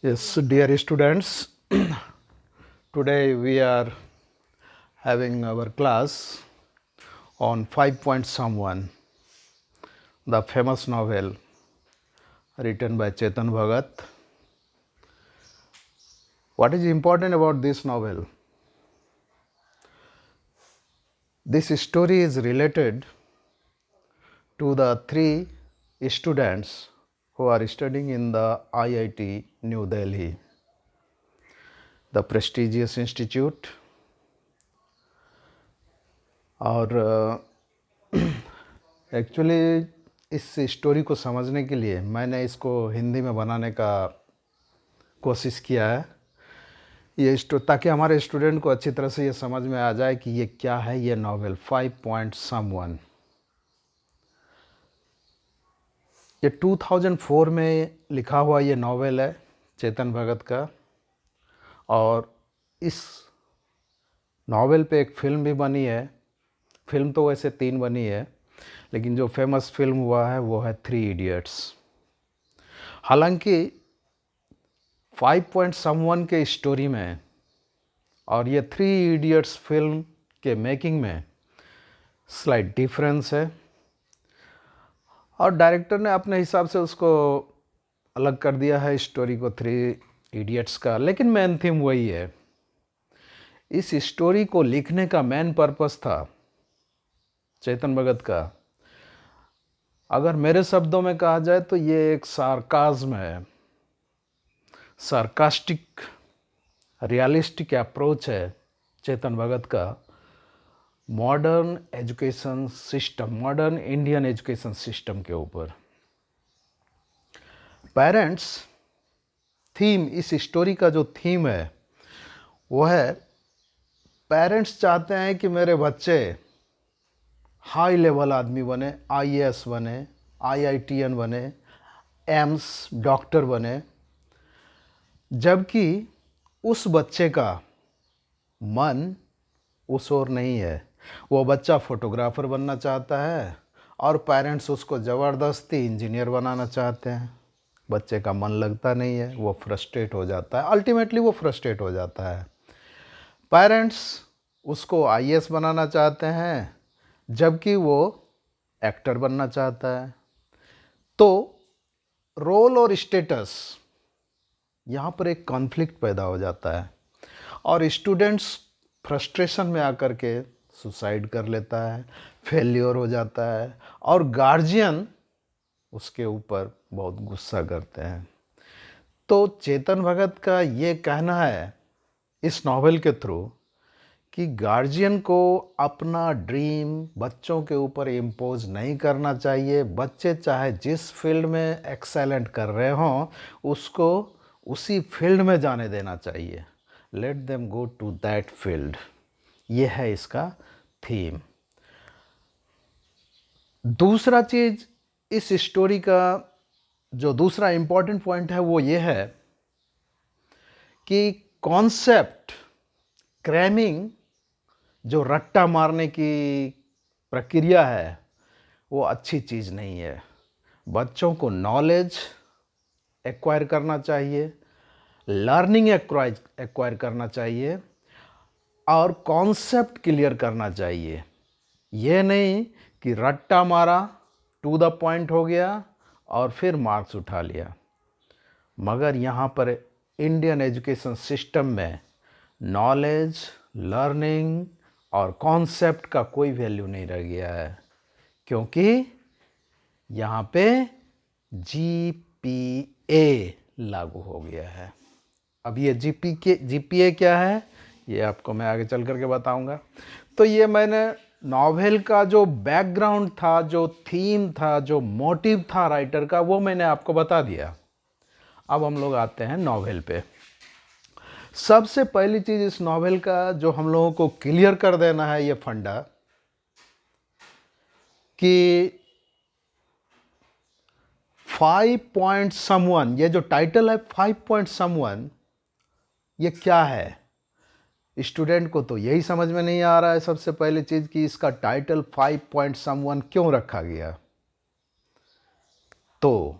Yes, dear students, today we are having our class on Five Point Someone, the famous novel written by Chetan Bhagat. What is important about this novel? This story is related to the three students who are studying in the IIT New Delhi, the prestigious institute. और actually इस story को समझने के लिए मैंने इसको हिंदी में बनाने का कोशिश किया है ताकि हमारे स्टूडेंट को अच्छी तरह से ये समझ में आ जाए कि ये क्या है ये नॉवेल फाइव पॉइंट समवन। ये 2004 में लिखा हुआ ये नॉवेल है चेतन भगत का, और इस नॉवेल पे एक फ़िल्म भी बनी है। फ़िल्म तो वैसे 3 बनी है, लेकिन जो फेमस फिल्म हुआ है वो है 3 इडियट्स। हालांकि 5 पॉइंट समवन के स्टोरी में और ये 3 इडियट्स फिल्म के मेकिंग में स्लाइट डिफरेंस है, और डायरेक्टर ने अपने हिसाब से उसको अलग कर दिया है स्टोरी को 3 इडियट्स का, लेकिन मेन थीम वही है। इस स्टोरी को लिखने का मेन पर्पस था चेतन भगत का, अगर मेरे शब्दों में कहा जाए तो ये एक सार्काज्म है, सार्कास्टिक रियलिस्टिक अप्रोच है चेतन भगत का modern education system, modern Indian education system के ऊपर। पेरेंट्स थीम, इस स्टोरी का जो थीम है वो है पेरेंट्स चाहते हैं कि मेरे बच्चे हाई लेवल आदमी बने, आईएएस बने, आईआईटीएन बने, एम्स डॉक्टर बने, जबकि उस बच्चे का मन उस ओर नहीं है। वो बच्चा फोटोग्राफर बनना चाहता है और पेरेंट्स उसको ज़बरदस्ती इंजीनियर बनाना चाहते हैं। बच्चे का मन लगता नहीं है, वो फ्रस्ट्रेट हो जाता है, अल्टीमेटली वो फ्रस्ट्रेट हो जाता है। पेरेंट्स उसको आईएएस बनाना चाहते हैं, जबकि वो एक्टर बनना चाहता है। तो रोल और स्टेटस, यहाँ पर एक कॉन्फ्लिक्ट पैदा हो जाता है और स्टूडेंट्स फ्रस्ट्रेशन में आकर के सुसाइड कर लेता है, फेल्योर हो जाता है, और गार्जियन उसके ऊपर बहुत गुस्सा करते हैं। तो चेतन भगत का ये कहना है इस नॉवेल के थ्रू कि गार्जियन को अपना ड्रीम बच्चों के ऊपर इम्पोज नहीं करना चाहिए। बच्चे चाहे जिस फील्ड में एक्सेलेंट कर रहे हों उसको उसी फील्ड में जाने देना चाहिए। Let them go to that field, ये है इसका थीम। दूसरा चीज़ इस स्टोरी का जो दूसरा इम्पॉर्टेंट पॉइंट है वो ये है कि कॉन्सेप्ट क्रैमिंग, जो रट्टा मारने की प्रक्रिया है, वो अच्छी चीज़ नहीं है। बच्चों को नॉलेज एक्वायर करना चाहिए, लर्निंग एक्वायर करना चाहिए और कॉन्सेप्ट क्लियर करना चाहिए। ये नहीं कि रट्टा मारा, टू द पॉइंट हो गया और फिर मार्क्स उठा लिया। मगर यहाँ पर इंडियन एजुकेशन सिस्टम में नॉलेज, लर्निंग और कॉन्सेप्ट का कोई वैल्यू नहीं रह गया है, क्योंकि यहाँ पे जीपीए लागू हो गया है। अब ये जीपीए क्या है ये आपको मैं आगे चल करके बताऊंगा। तो ये मैंने नॉवेल का जो बैकग्राउंड था, जो थीम था, जो मोटिव था राइटर का, वो मैंने आपको बता दिया। अब हम लोग आते हैं नॉवेल पे। सबसे पहली चीज़ इस नॉवेल का जो हम लोगों को क्लियर कर देना है ये फंडा कि 5 पॉइंट समवन, ये जो टाइटल है 5 पॉइंट समवन, ये क्या है? स्टूडेंट को तो यही समझ में नहीं आ रहा है सबसे पहली चीज़ कि इसका टाइटल 5 पॉइंट समवन क्यों रखा गया। तो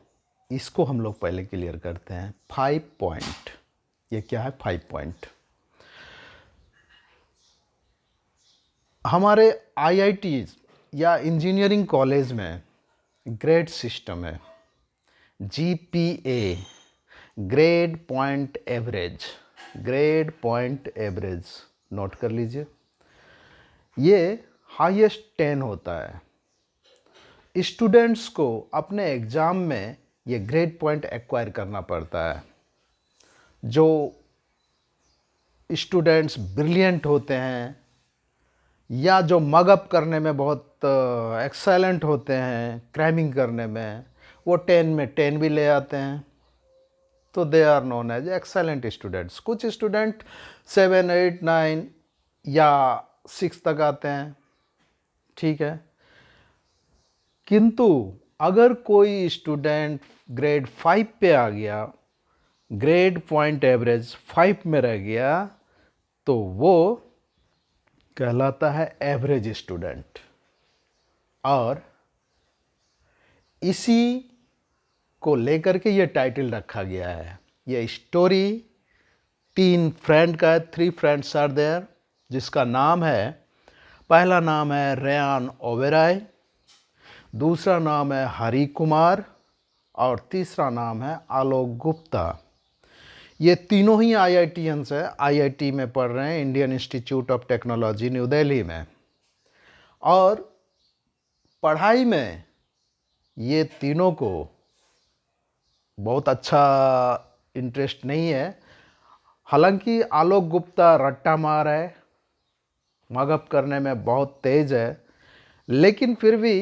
इसको हम लोग पहले क्लियर करते हैं। 5 पॉइंट, ये क्या है? 5 पॉइंट हमारे आईआईटीज या इंजीनियरिंग कॉलेज में ग्रेड सिस्टम है। GPA, grade point average, grade point average note कर लीजिए। ये हाईएस्ट 10 होता है। स्टूडेंट्स को अपने एग्ज़ाम में ये ग्रेड पॉइंट एक्वायर करना पड़ता है। जो स्टूडेंट्स ब्रिलियंट होते हैं या जो मगअप करने में बहुत एक्सेलेंट होते हैं, क्रैमिंग करने में, वो 10 में 10 भी ले आते हैं, तो they are known as excellent students. कुछ स्टूडेंट 7, 8, 9 या 6 तक आते हैं, ठीक है। किंतु अगर कोई स्टूडेंट ग्रेड 5 पे आ गया, ग्रेड पॉइंट एवरेज 5 में रह गया, तो वो कहलाता है एवरेज स्टूडेंट। और इसी को लेकर के ये टाइटल रखा गया है। ये स्टोरी 3 फ्रेंड का है, 3 फ्रेंड्स आर देयर, जिसका नाम है, पहला नाम है रेयान ओबेरॉय, दूसरा नाम है हरी कुमार और तीसरा नाम है आलोक गुप्ता। ये तीनों ही आईआईटीएंस है, आईआईटी में पढ़ रहे हैं, Indian institute of technology new Delhi में। और पढ़ाई में ये तीनों को बहुत अच्छा इंटरेस्ट नहीं है। हालांकि आलोक गुप्ता रट्टा मार है, मगअप करने में बहुत तेज है, लेकिन फिर भी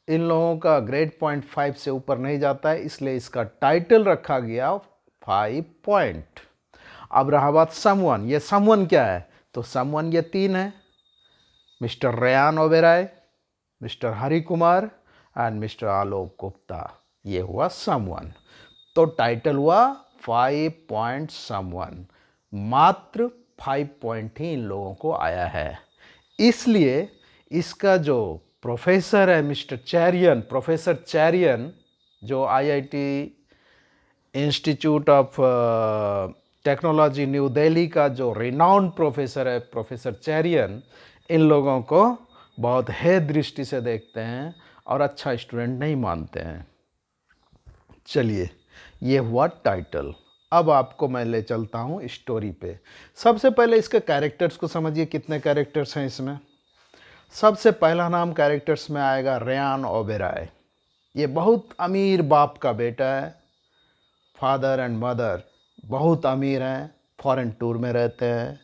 इन लोगों का ग्रेड पॉइंट 5 से ऊपर नहीं जाता है, इसलिए इसका टाइटल रखा गया 5 पॉइंट। अब रहा बात समवन। ये समवन क्या है? तो समवन ये 3 है, mister Ryan Oberoi, mister Hari Kumar and mister Alok Gupta. ये हुआ समवन। तो टाइटल हुआ 5 पॉइंट समवन। मात्र 5 पॉइंट ही इन लोगों को आया है। इसलिए इसका जो प्रोफेसर है मिस्टर चैरियन, प्रोफेसर चैरियन, जो IIT institute of technology new Delhi का जो रिनाउंड प्रोफेसर है, प्रोफेसर चैरियन, इन लोगों को बहुत हे दृष्टि से देखते हैं और अच्छा स्टूडेंट नहीं मानते हैं। चलिए, ये हुआ टाइटल। अब आपको मैं ले चलता हूँ स्टोरी पे। सबसे पहले इसके कैरेक्टर्स को समझिए, कितने कैरेक्टर्स हैं इसमें। सबसे पहला नाम कैरेक्टर्स में आएगा रेयान ओबेरॉय। ये बहुत अमीर बाप का बेटा है। फादर एंड मदर बहुत अमीर हैं, फॉरेन टूर में रहते हैं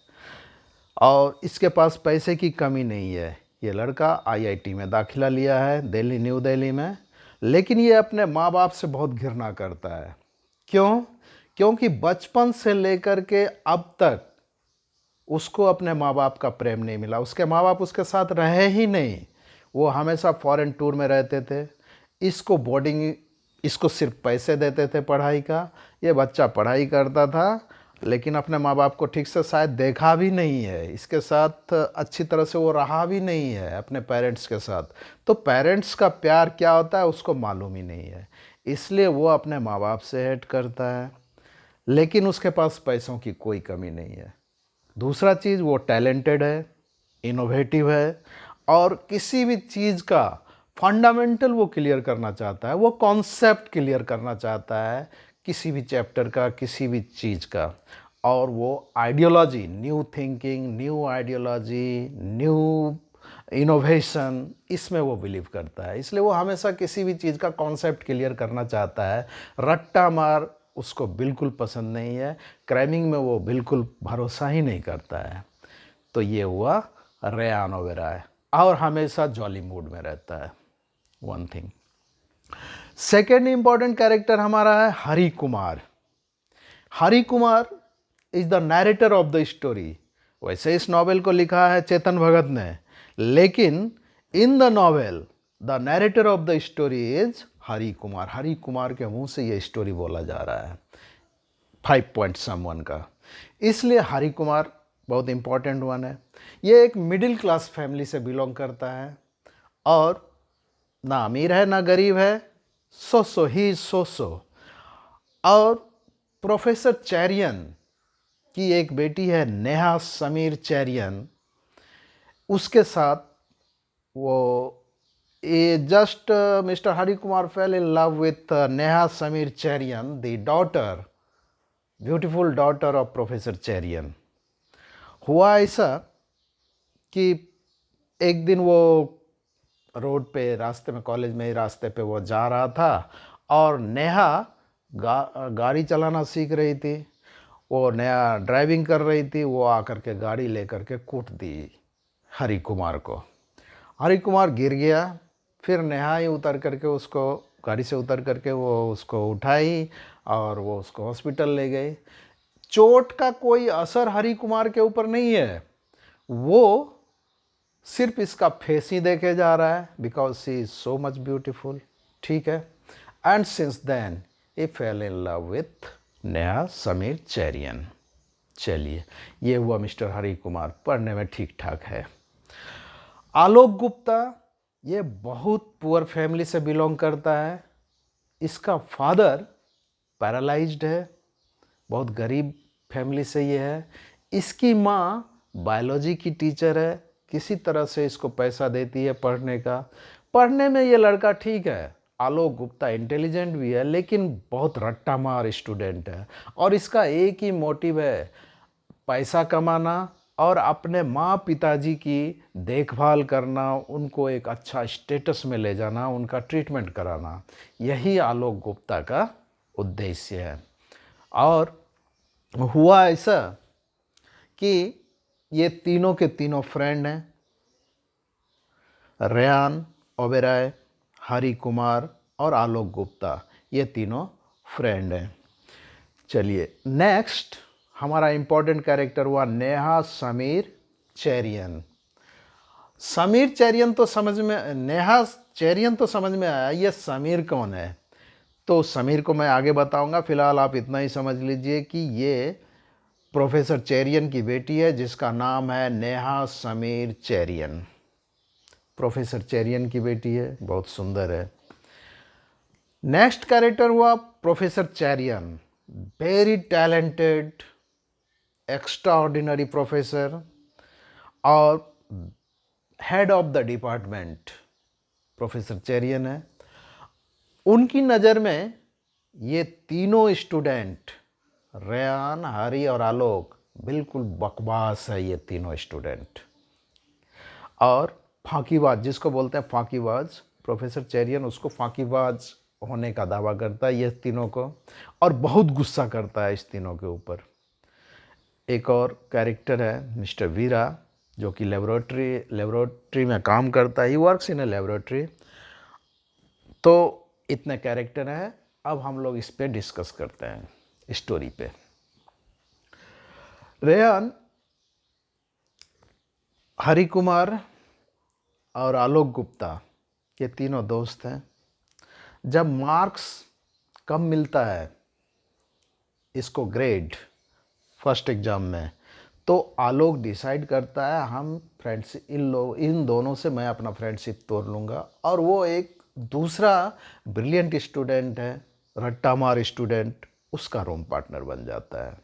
और इसके पास पैसे की कमी नहीं है। ये लड़का आईआईटी में दाखिला लिया है दिल्ली, न्यू दिल्ली में, लेकिन ये अपने माँ बाप से बहुत घृणा करता है। क्यों? क्योंकि बचपन से लेकर के अब तक उसको अपने माँ बाप का प्रेम नहीं मिला। उसके माँ बाप उसके साथ रहे ही नहीं, वो हमेशा फॉरेन टूर में रहते थे। इसको बोर्डिंग, इसको सिर्फ पैसे देते थे पढ़ाई का। ये बच्चा पढ़ाई करता था, लेकिन अपने माँ बाप को ठीक से शायद देखा भी नहीं है, इसके साथ अच्छी तरह से वो रहा भी नहीं है अपने पेरेंट्स के साथ। तो पेरेंट्स का प्यार क्या होता है उसको मालूम ही नहीं है, इसलिए वो अपने माँ बाप से हेट करता है। लेकिन उसके पास पैसों की कोई कमी नहीं है। दूसरा चीज़, वो टैलेंटेड है, इनोवेटिव है और किसी भी चीज़ का फंडामेंटल वो क्लियर करना चाहता है, वो कॉन्सेप्ट क्लियर करना चाहता है किसी भी चैप्टर का, किसी भी चीज़ का। और वो ideology, new thinking, new ideology, new innovation, इसमें वो बिलीव करता है। इसलिए वो हमेशा किसी भी चीज़ का कॉन्सेप्ट क्लियर करना चाहता है। रट्टा मार उसको बिल्कुल पसंद नहीं है, क्रैमिंग में वो बिल्कुल भरोसा ही नहीं करता है। तो ये हुआ रेयान ओबेरॉय, और हमेशा जॉली मूड में रहता है। One thing. Second important character हमारा है Hari Kumar. Hari Kumar is the narrator of the story. वैसे इस नॉवेल को लिखा है चेतन भगत ने, लेकिन in the novel the narrator of the story is Hari Kumar. Hari Kumar के मुंह से ये स्टोरी बोला जा रहा है 5 पॉइंट समवन का। इसलिए हरी कुमार बहुत इंपॉर्टेंट वन है। ये एक मिडिल क्लास फैमिली से बिलोंग करता है और ना अमीर है ना गरीब है, सो ही सो। और प्रोफेसर चेरियन की एक बेटी है नेहा समीर चेरियन, उसके साथ वो ये just mister Hari Kumar fail in love with Neha Sameer Cherian, the daughter, beautiful daughter of professor Cherian. हुआ ऐसा कि एक दिन वो रोड पे, रास्ते में, कॉलेज में ही रास्ते पे वो जा रहा था और नेहा गाड़ी चलाना सीख रही थी, वो नया ड्राइविंग कर रही थी, वो आकर के गाड़ी लेकर के कूट दी हरि कुमार को। हरि कुमार गिर गया, फिर नेहा ही उतर करके उसको, गाड़ी से उतर करके वो उसको उठाई और वो उसको हॉस्पिटल ले गई। चोट का कोई असर हरि कुमार के ऊपर नहीं है, वो सिर्फ इसका फेस ही देखे जा रहा है, because she is so much beautiful, ठीक है। And since then he fell in love with Neha Sameer Cherian. चलिए, ये हुआ मिस्टर हरि कुमार, पढ़ने में ठीक ठाक है। आलोक गुप्ता, ये बहुत पुअर फैमिली से बिलोंग करता है। इसका फादर पैरालाइज्ड है, बहुत गरीब फैमिली से ये है। इसकी माँ बायोलॉजी की टीचर है, किसी तरह से इसको पैसा देती है पढ़ने का। पढ़ने में ये लड़का ठीक है, आलोक गुप्ता इंटेलिजेंट भी है, लेकिन बहुत रट्टा मार स्टूडेंट है। और इसका एक ही मोटिव है, पैसा कमाना और अपने माँ पिताजी की देखभाल करना, उनको एक अच्छा स्टेटस में ले जाना, उनका ट्रीटमेंट कराना, यही आलोक गुप्ता का उद्देश्य है। और हुआ ऐसा कि ये तीनों के तीनों फ्रेंड हैं, रेयान ओबेरॉय, हरि कुमार और आलोक गुप्ता, ये तीनों फ्रेंड हैं। चलिए, नेक्स्ट हमारा इंपॉर्टेंट कैरेक्टर हुआ नेहा समीर चेरियन। समीर चेरियन तो समझ में, नेहा चेरियन तो समझ में आया, ये समीर कौन है? तो समीर को मैं आगे बताऊंगा, फिलहाल आप इतना ही समझ लीजिए कि ये प्रोफेसर चेरियन की बेटी है, जिसका नाम है नेहा समीर चेरियन। प्रोफेसर चेरियन की बेटी है, बहुत सुंदर है। नेक्स्ट कैरेक्टर हुआ professor Cherian, very talented, extraordinary professor और head of the department professor Cherian है। उनकी नज़र में ये तीनों स्टूडेंट, रेयान, हरि और आलोक, बिल्कुल बकवास है ये तीनों स्टूडेंट, और फांकीबाज, जिसको बोलते हैं फांकीबाज। प्रोफेसर चेरियन उसको फांकीबाज होने का दावा करता है, ये तीनों को, और बहुत गुस्सा करता है इस तीनों के ऊपर। एक और कैरेक्टर है मिस्टर वीरा, जो कि लेबोरेटरी में काम करता है, he works in a laboratory. तो इतने कैरेक्टर हैं, अब हम लोग इस पे डिस्कस करते हैं, स्टोरी पे। रेयान, हरि कुमार और आलोक गुप्ता, ये तीनों दोस्त हैं। जब मार्क्स कम मिलता है इसको, ग्रेड फर्स्ट एग्ज़ाम में, तो आलोक डिसाइड करता है हम फ्रेंडशिप, इन दोनों से मैं अपना फ्रेंडशिप तोड़ लूँगा। और वो एक दूसरा ब्रिलियंट स्टूडेंट है, रट्टा मार स्टूडेंट, उसका रूम पार्टनर बन जाता है।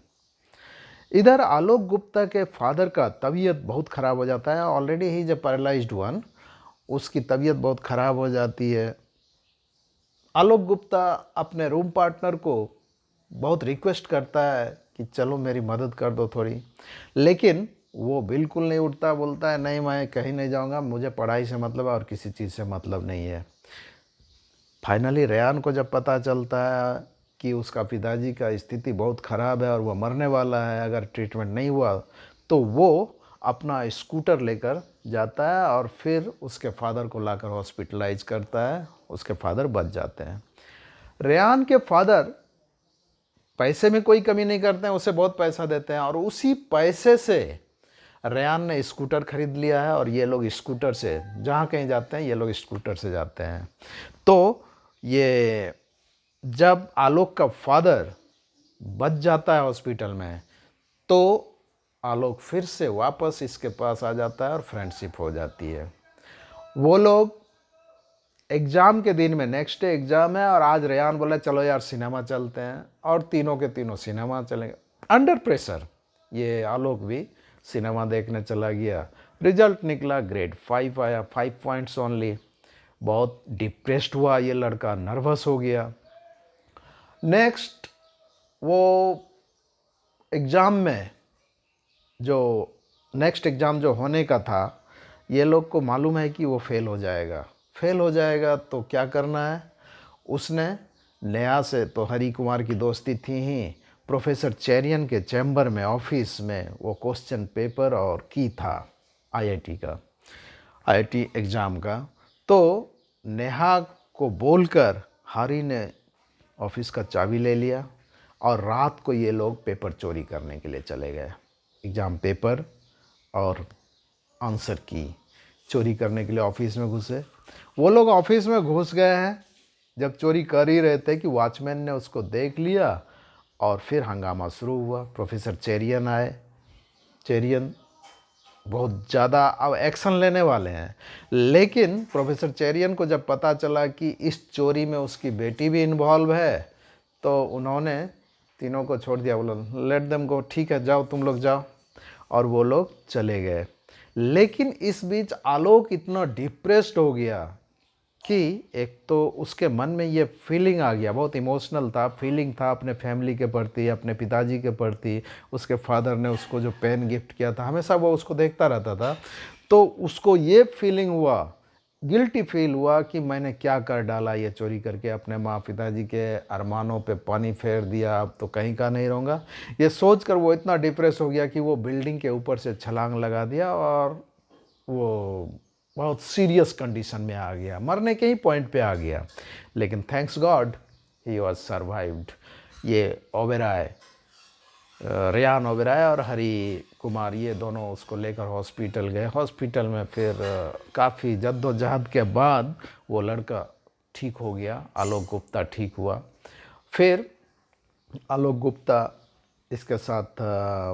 इधर आलोक गुप्ता के फादर का तबीयत बहुत ख़राब हो जाता है, ऑलरेडी ही जब पैरालाइज्ड वन, उसकी तबीयत बहुत ख़राब हो जाती है। आलोक गुप्ता अपने रूम पार्टनर को बहुत रिक्वेस्ट करता है कि चलो मेरी मदद कर दो थोड़ी, लेकिन वो बिल्कुल नहीं उठता, बोलता है नहीं, मैं कहीं नहीं जाऊंगा, मुझे पढ़ाई से मतलब है और किसी चीज़ से मतलब नहीं है। फाइनली रेयान को जब पता चलता है कि उसका पिताजी का स्थिति बहुत ख़राब है और वह मरने वाला है अगर ट्रीटमेंट नहीं हुआ, तो वो अपना स्कूटर लेकर जाता है और फिर उसके फादर को लाकर हॉस्पिटलाइज करता है, उसके फादर बच जाते हैं। रेयान के फादर पैसे में कोई कमी नहीं करते हैं, उसे बहुत पैसा देते हैं, और उसी पैसे से रेयान ने स्कूटर खरीद लिया है, और ये लोग स्कूटर से जहाँ कहीं जाते हैं, ये लोग स्कूटर से जाते हैं। तो ये जब आलोक का फादर बच जाता है हॉस्पिटल में, तो आलोक फिर से वापस इसके पास आ जाता है और फ्रेंडशिप हो जाती है। वो लोग एग्ज़ाम के दिन में नेक्स्ट डे एग्ज़ाम है और आज रेयान बोला चलो यार सिनेमा चलते हैं, और तीनों के तीनों सिनेमा चलेंगे अंडर प्रेशर। ये आलोक भी सिनेमा देखने चला गया, रिजल्ट निकला ग्रेड 5 आया, 5 पॉइंट्स ओनली। बहुत डिप्रेस्ड हुआ ये लड़का, नर्वस हो गया। नेक्स्ट वो एग्ज़ाम में जो नेक्स्ट एग्ज़ाम जो होने का था, ये लोग को मालूम है कि वो फेल हो जाएगा। फेल हो जाएगा तो क्या करना है, उसने नेहा से तो हरी कुमार की दोस्ती थी ही, प्रोफेसर चेरियन के चैम्बर में ऑफिस में वो क्वेश्चन पेपर और की था आईआईटी का, आईआईटी एग्ज़ाम का। तो नेहा को बोलकर हरी ने ऑफिस का चाबी ले लिया और रात को ये लोग पेपर चोरी करने के लिए चले गए। एग्ज़ाम पेपर और आंसर की चोरी करने के लिए ऑफिस में घुसे। वो लोग ऑफिस में घुस गए हैं, जब चोरी कर ही रहे थे कि वॉचमैन ने उसको देख लिया और फिर हंगामा शुरू हुआ। प्रोफेसर चेरियन आए, चेरियन बहुत ज़्यादा अब एक्शन लेने वाले हैं, लेकिन प्रोफेसर चेरियन को जब पता चला कि इस चोरी में उसकी बेटी भी इन्वॉल्व है, तो उन्होंने तीनों को छोड़ दिया, बोला लेट देम गो, ठीक है जाओ तुम लोग जाओ, और वो लोग चले गए। लेकिन इस बीच आलोक इतना डिप्रेस्ड हो गया कि एक तो उसके मन में ये फीलिंग आ गया, बहुत इमोशनल था, फीलिंग था अपने फैमिली के प्रति, अपने पिताजी के प्रति। उसके फादर ने उसको जो पेन गिफ्ट किया था, हमेशा वो उसको देखता रहता था, तो उसको ये फीलिंग हुआ, गिल्टी फील हुआ कि मैंने क्या कर डाला ये चोरी करके, अपने माँ पिताजी के अरमानों पे पानी फेर दिया, अब तो कहीं का नहीं रहूँगा। ये सोचकर वो इतना डिप्रेस हो गया कि वो बिल्डिंग के ऊपर से छलांग लगा दिया और वो बहुत सीरियस कंडीशन में आ गया, मरने के ही पॉइंट पे आ गया। लेकिन thanks God he was survived. ये ओबेरॉय, रेयान ओबेरॉय और हरी कुमार, ये दोनों उसको लेकर हॉस्पिटल गए। हॉस्पिटल में फिर काफ़ी जद्दोजहद के बाद वो लड़का ठीक हो गया, आलोक गुप्ता ठीक हुआ। फिर आलोक गुप्ता इसके साथ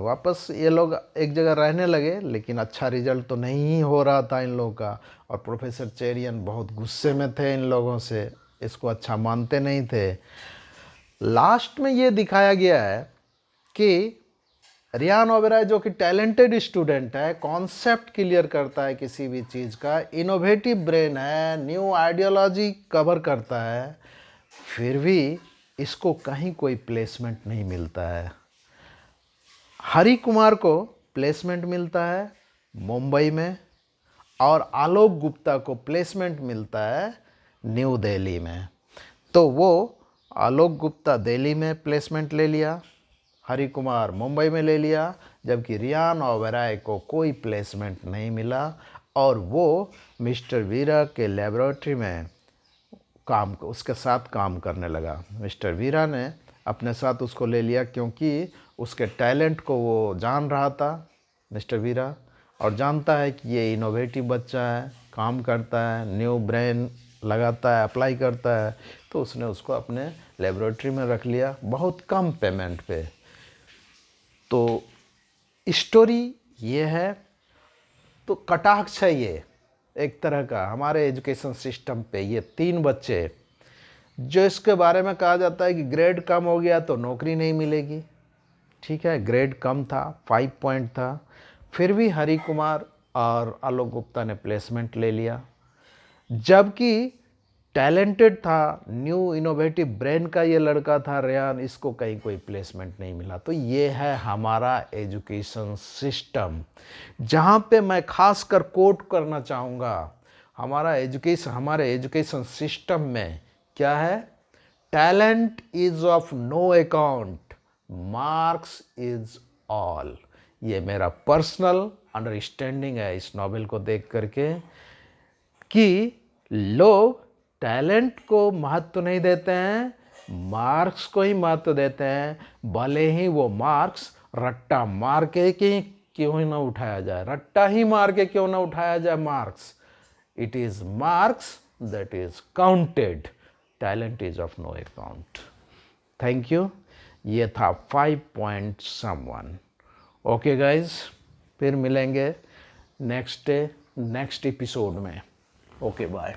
वापस ये लोग एक जगह रहने लगे, लेकिन अच्छा रिजल्ट तो नहीं हो रहा था इन लोगों का, और प्रोफेसर चेरियन बहुत गुस्से में थे इन लोगों से, इसको अच्छा मानते नहीं थे। लास्ट में ये दिखाया गया है कि रेयान ओबेरॉय जो कि टैलेंटेड स्टूडेंट है, कॉन्सेप्ट क्लियर करता है किसी भी चीज़ का, इनोवेटिव ब्रेन है, न्यू आइडियोलॉजी कवर करता है, फिर भी इसको कहीं कोई प्लेसमेंट नहीं मिलता है। हरी कुमार को प्लेसमेंट मिलता है मुंबई में, और आलोक गुप्ता को प्लेसमेंट मिलता है न्यू दिल्ली में। तो वो आलोक गुप्ता दिल्ली में प्लेसमेंट ले लिया, हरी कुमार मुंबई में ले लिया, जबकि रेयान ओबेरॉय को कोई प्लेसमेंट नहीं मिला, और वो मिस्टर वीरा के लेबोरेटरी में उसके साथ काम करने लगा। मिस्टर वीरा ने अपने साथ उसको ले लिया क्योंकि उसके टैलेंट को वो जान रहा था मिस्टर वीरा, और जानता है कि ये इनोवेटिव बच्चा है, काम करता है, न्यू ब्रेन लगाता है, अप्लाई करता है, तो उसने उसको अपने लेबोरेटरी में रख लिया बहुत कम पेमेंट पे। तो स्टोरी ये है, तो कटाक्ष है ये एक तरह का हमारे एजुकेशन सिस्टम पे। ये 3 बच्चे जो इसके बारे में कहा जाता है कि ग्रेड कम हो गया तो नौकरी नहीं मिलेगी, ठीक है, ग्रेड कम था, 5 पॉइंट था, फिर भी हरी कुमार और आलोक गुप्ता ने प्लेसमेंट ले लिया, जबकि टैलेंटेड था, न्यू इनोवेटिव ब्रेन का ये लड़का था रेयान, इसको कहीं कोई प्लेसमेंट नहीं मिला। तो ये है हमारा एजुकेशन सिस्टम, जहाँ पे मैं खासकर कोट करना चाहूँगा, हमारे एजुकेशन सिस्टम में क्या है, talent is of no account, marks is all. ये मेरा पर्सनल अंडरस्टैंडिंग है इस नॉवेल को देख करके, कि लोग टैलेंट को महत्व नहीं देते हैं, मार्क्स को ही महत्व देते हैं, भले ही वो मार्क्स रट्टा मार के क्यों ना उठाया जाए, रट्टा ही मार के क्यों ना उठाया जाए marks, it is marks that is counted, talent is of no account. Thank you. ये था 5 पॉइंट समवन। ओके गाइज, फिर मिलेंगे नेक्स्ट एपिसोड में। Okay bye.